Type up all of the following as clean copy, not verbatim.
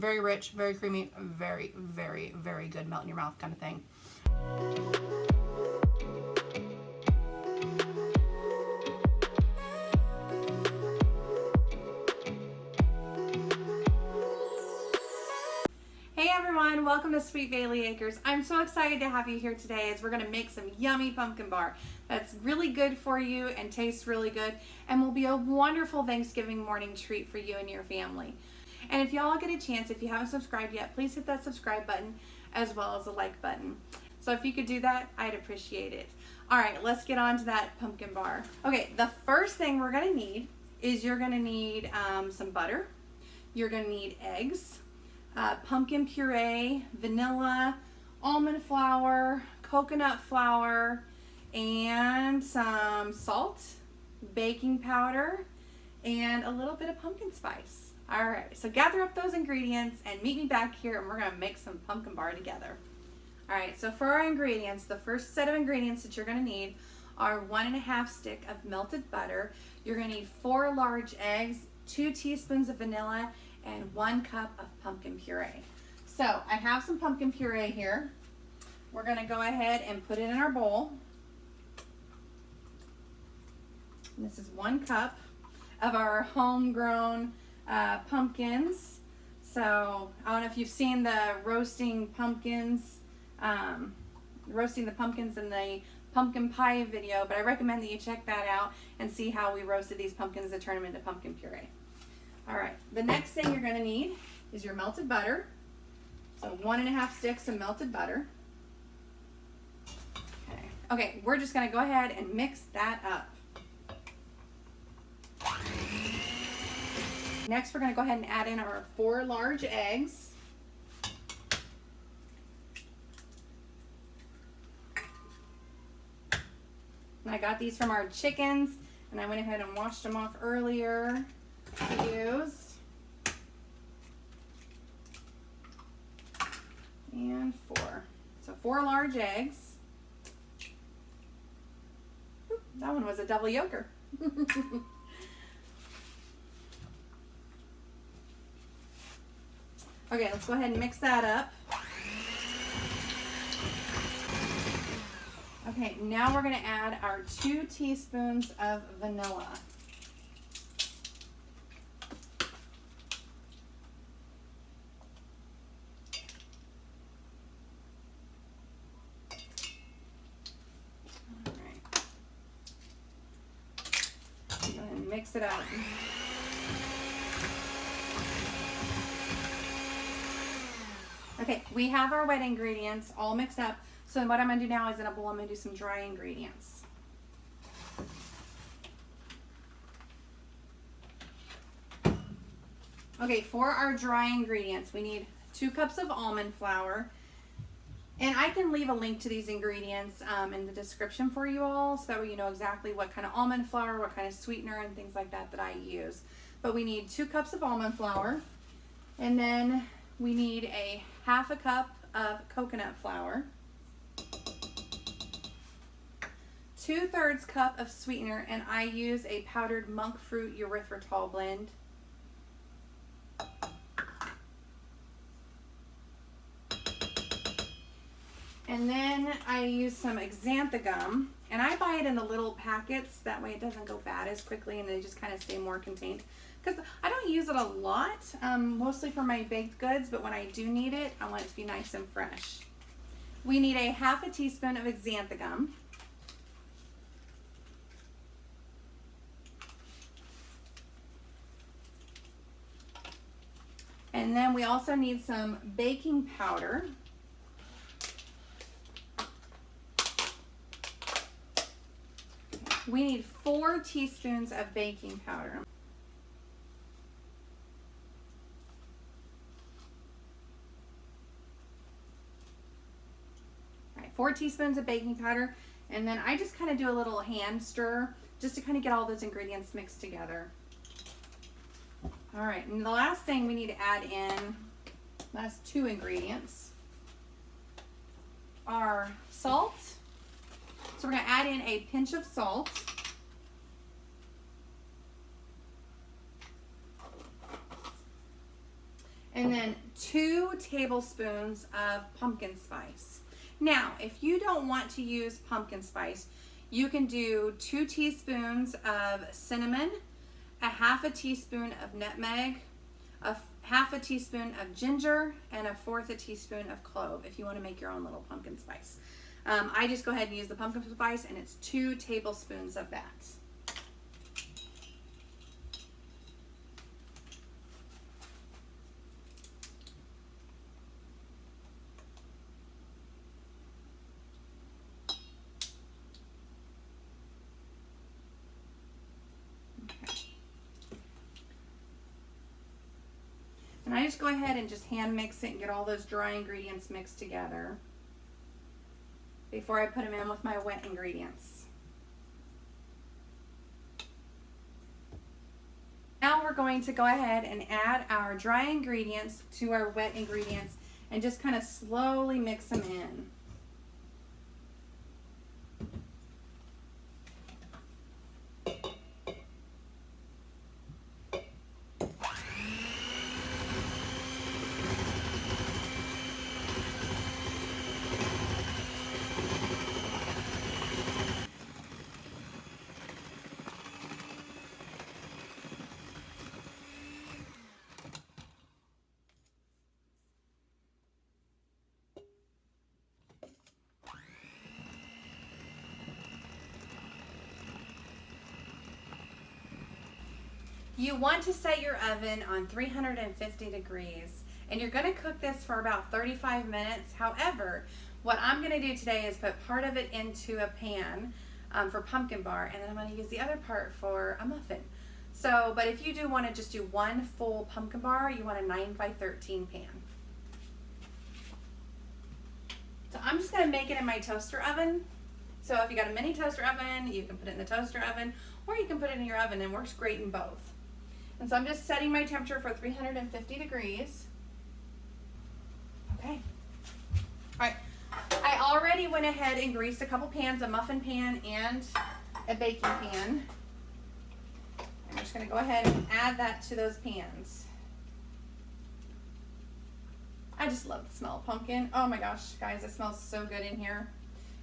Very rich, very creamy, very, very, very good melt in your mouth kind of thing. Hey everyone, welcome to Sweet Bailey Acres. I'm so excited to have you here today as we're going to make some yummy pumpkin bar that's really good for you and tastes really good and will be a wonderful Thanksgiving morning treat for you and your family. And if y'all get a chance, if you haven't subscribed yet, please hit that subscribe button as well as the like button. So if you could do that, I'd appreciate it. All right, let's get on to that pumpkin bar. Okay, the first thing we're going to need is you're going to need some butter. You're going to need eggs. Pumpkin puree, vanilla, almond flour, coconut flour, and some salt, baking powder, and a little bit of pumpkin spice. All right, so gather up those ingredients and meet me back here and we're gonna make some pumpkin bar together. All right, so for our ingredients, the first set of ingredients that you're gonna need are 1.5 stick of melted butter. You're gonna need 4 large eggs, 2 teaspoons of vanilla, and 1 cup of pumpkin puree. So I have some pumpkin puree here. We're gonna go ahead and put it in our bowl. And this is 1 cup of our homegrown pumpkins. So I don't know if you've seen the roasting the pumpkins in the pumpkin pie video, but I recommend that you check that out and see how we roasted these pumpkins to turn them into pumpkin puree. All right, the next thing you're gonna need is your melted butter. So 1.5 sticks of melted butter. Okay, we're just gonna go ahead and mix that up. Next, we're gonna go ahead and add in our 4 large eggs. And I got these from our chickens, and I went ahead and washed them off earlier to use. And 4. So 4 large eggs. Oop, that one was a double yolker. Okay, let's go ahead and mix that up. Okay, now we're going to add our 2 teaspoons of vanilla. All right. Go ahead and mix it up. Okay, we have our wet ingredients all mixed up. So what I'm going to do now is in a bowl, I'm going to do some dry ingredients. Okay, for our dry ingredients, we need 2 cups of almond flour. And I can leave a link to these ingredients in the description for you all so that you know exactly what kind of almond flour, what kind of sweetener, and things like that I use. But we need 2 cups of almond flour. And then we need a 1/2 cup of coconut flour. 2/3 cup of sweetener, and I use a powdered monk fruit erythritol blend. And then I use some xanthan, and I buy it in the little packets. That way it doesn't go bad as quickly and they just kind of stay more contained. Because I don't use it a lot, mostly for my baked goods, but when I do need it, I want it to be nice and fresh. We need a 1/2 teaspoon of xanthan. And then we also need some baking powder. We need 4 teaspoons of baking powder. All right, 4 teaspoons of baking powder. And then I just kind of do a little hand stir just to kind of get all those ingredients mixed together. All right, and the last thing we need to add in, last 2 ingredients, are salt. So we're going to add in a pinch of salt. And then 2 tablespoons of pumpkin spice. Now, if you don't want to use pumpkin spice, you can do 2 teaspoons of cinnamon, a half a teaspoon of nutmeg, a half a teaspoon of ginger, and a fourth a teaspoon of clove if you want to make your own little pumpkin spice. I just go ahead and use the pumpkin spice, and it's 2 tablespoons of that. And I just go ahead and just hand mix it and get all those dry ingredients mixed together before I put them in with my wet ingredients. Now we're going to go ahead and add our dry ingredients to our wet ingredients and just kind of slowly mix them in. You want to set your oven on 350 degrees, and you're going to cook this for about 35 minutes. However, what I'm going to do today is put part of it into a pan for pumpkin bar, and then I'm going to use the other part for a muffin. So, but if you do want to just do one full pumpkin bar, you want a 9 by 13 pan. So I'm just going to make it in my toaster oven. So if you got a mini toaster oven, you can put it in the toaster oven, or you can put it in your oven, and it works great in both. And so I'm just setting my temperature for 350 degrees. Okay. All right. I already went ahead and greased a couple pans, a muffin pan and a baking pan. I'm just going to go ahead and add that to those pans. I just love the smell of pumpkin. Oh my gosh, guys, it smells so good in here.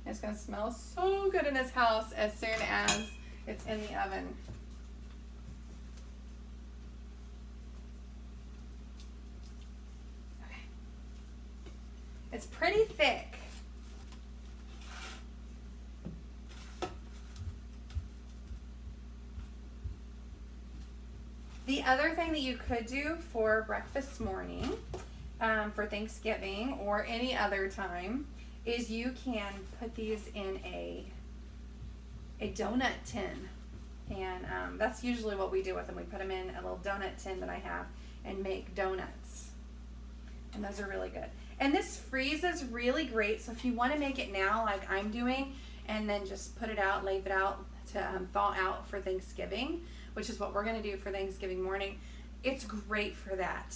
It's going to smell so good in this house as soon as it's in the oven. Okay. It's pretty thick. The other thing that you could do for breakfast morning, for Thanksgiving or any other time, is you can put these in a donut tin. And that's usually what we do with them. We put them in a little donut tin that I have and make donuts. And those are really good. And this freezes really great. So if you want to make it now like I'm doing and then just put it out, leave it out to thaw out for Thanksgiving, which is what we're going to do for Thanksgiving morning, it's great for that.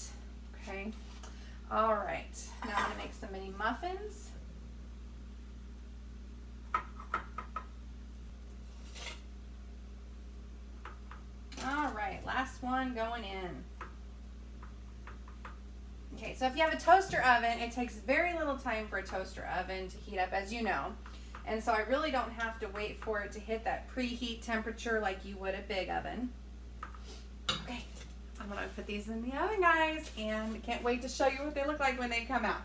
Okay. All right. Now I'm going to make some mini muffins. All right, last one going in. Okay, so if you have a toaster oven, it takes very little time for a toaster oven to heat up, as you know. And so I really don't have to wait for it to hit that preheat temperature like you would a big oven. Okay, I'm gonna put these in the oven, guys, and can't wait to show you what they look like when they come out.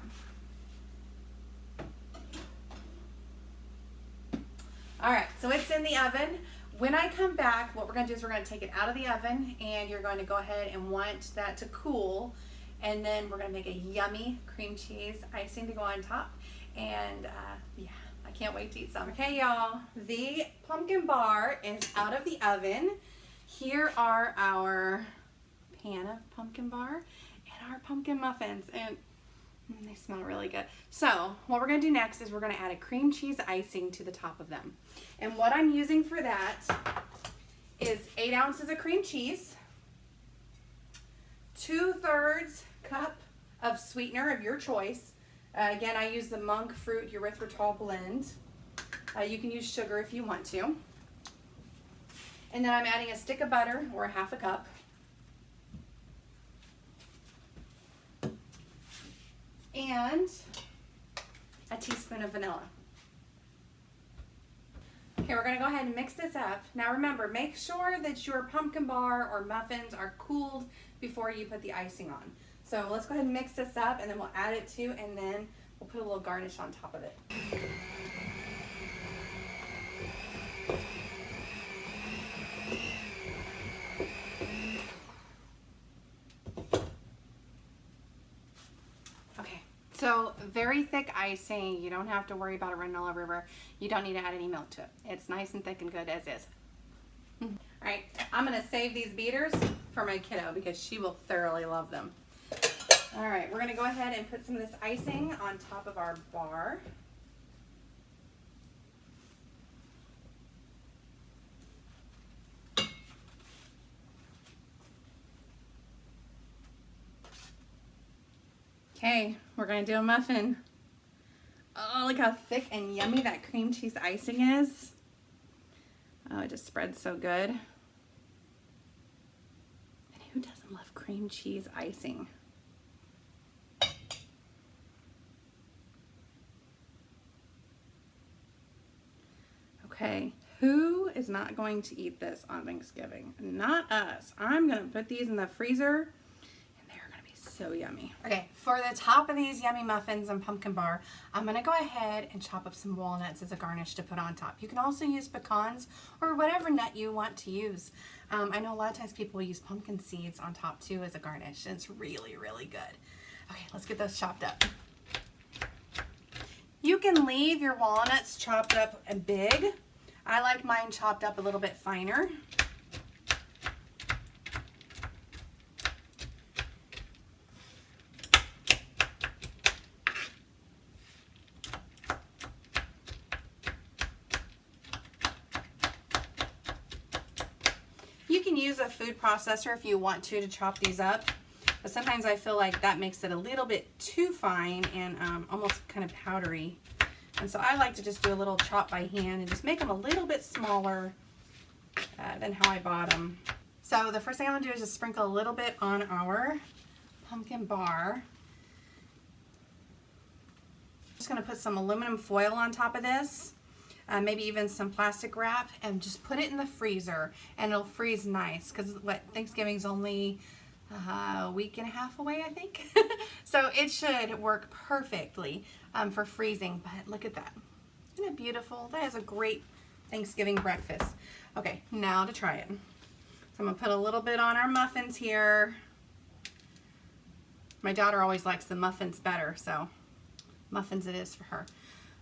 All right, so it's in the oven. When I come back, what we're going to do is we're going to take it out of the oven, and you're going to go ahead and want that to cool, and then we're going to make a yummy cream cheese icing to go on top. And yeah, I can't wait to eat some. Okay, y'all, the pumpkin bar is out of the oven. Here are our pan of pumpkin bar and our pumpkin muffins, and they smell really good. So what we're going to do next is we're going to add a cream cheese icing to the top of them. And what I'm using for that is 8 ounces of cream cheese, 2/3 cup of sweetener of your choice. Again, I use the monk fruit erythritol blend. You can use sugar if you want to. And then I'm adding a stick of butter, or a 1/2 cup. and a teaspoon of vanilla. Okay, we're gonna go ahead and mix this up. Now remember, make sure that your pumpkin bar or muffins are cooled before you put the icing on. So let's go ahead and mix this up, and then we'll add it to, and then we'll put a little garnish on top of it. So very thick icing. You don't have to worry about it running all over. You don't need to add any milk to it. It's nice and thick and good as is. All right, I'm gonna save these beaters for my kiddo because she will thoroughly love them. All right, we're gonna go ahead and put some of this icing on top of our bar. Okay, we're gonna do a muffin. Oh, look how thick and yummy that cream cheese icing is. Oh, it just spreads so good. And who doesn't love cream cheese icing? Okay, who is not going to eat this on Thanksgiving? Not us. I'm gonna put these in the freezer. So yummy. Okay, for the top of these yummy muffins and pumpkin bar, I'm gonna go ahead and chop up some walnuts as a garnish to put on top. You can also use pecans or whatever nut you want to use. I know a lot of times people use pumpkin seeds on top too as a garnish, and it's really, really good. Okay, let's get those chopped up. You can leave your walnuts chopped up and big. I like mine chopped up a little bit finer. You can use a food processor if you want to chop these up, but sometimes I feel like that makes it a little bit too fine and almost kind of powdery. And so I like to just do a little chop by hand and just make them a little bit smaller than how I bought them. So the first thing I'm gonna do is just sprinkle a little bit on our pumpkin bar. I'm just gonna put some aluminum foil on top of this. Maybe even some plastic wrap, and just put it in the freezer, and it'll freeze nice because Thanksgiving's only a week and a half away, I think. So it should work perfectly for freezing. But look at that. Isn't it beautiful? That is a great Thanksgiving breakfast. Okay, now to try it. So I'm gonna put a little bit on our muffins here. My daughter always likes the muffins better, so muffins it is for her.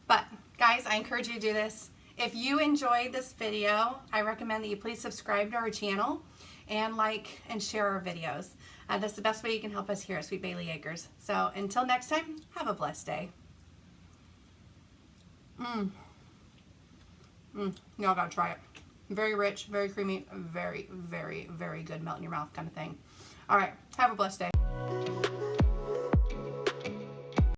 But guys, I encourage you to do this. If you enjoyed this video, I recommend that you please subscribe to our channel and like and share our videos. That's the best way you can help us here at Sweet Bailey Acres. So until next time, have a blessed day. Y'all gotta try it. Very rich, very creamy, very, very, very good melt in your mouth kind of thing. All right, have a blessed day.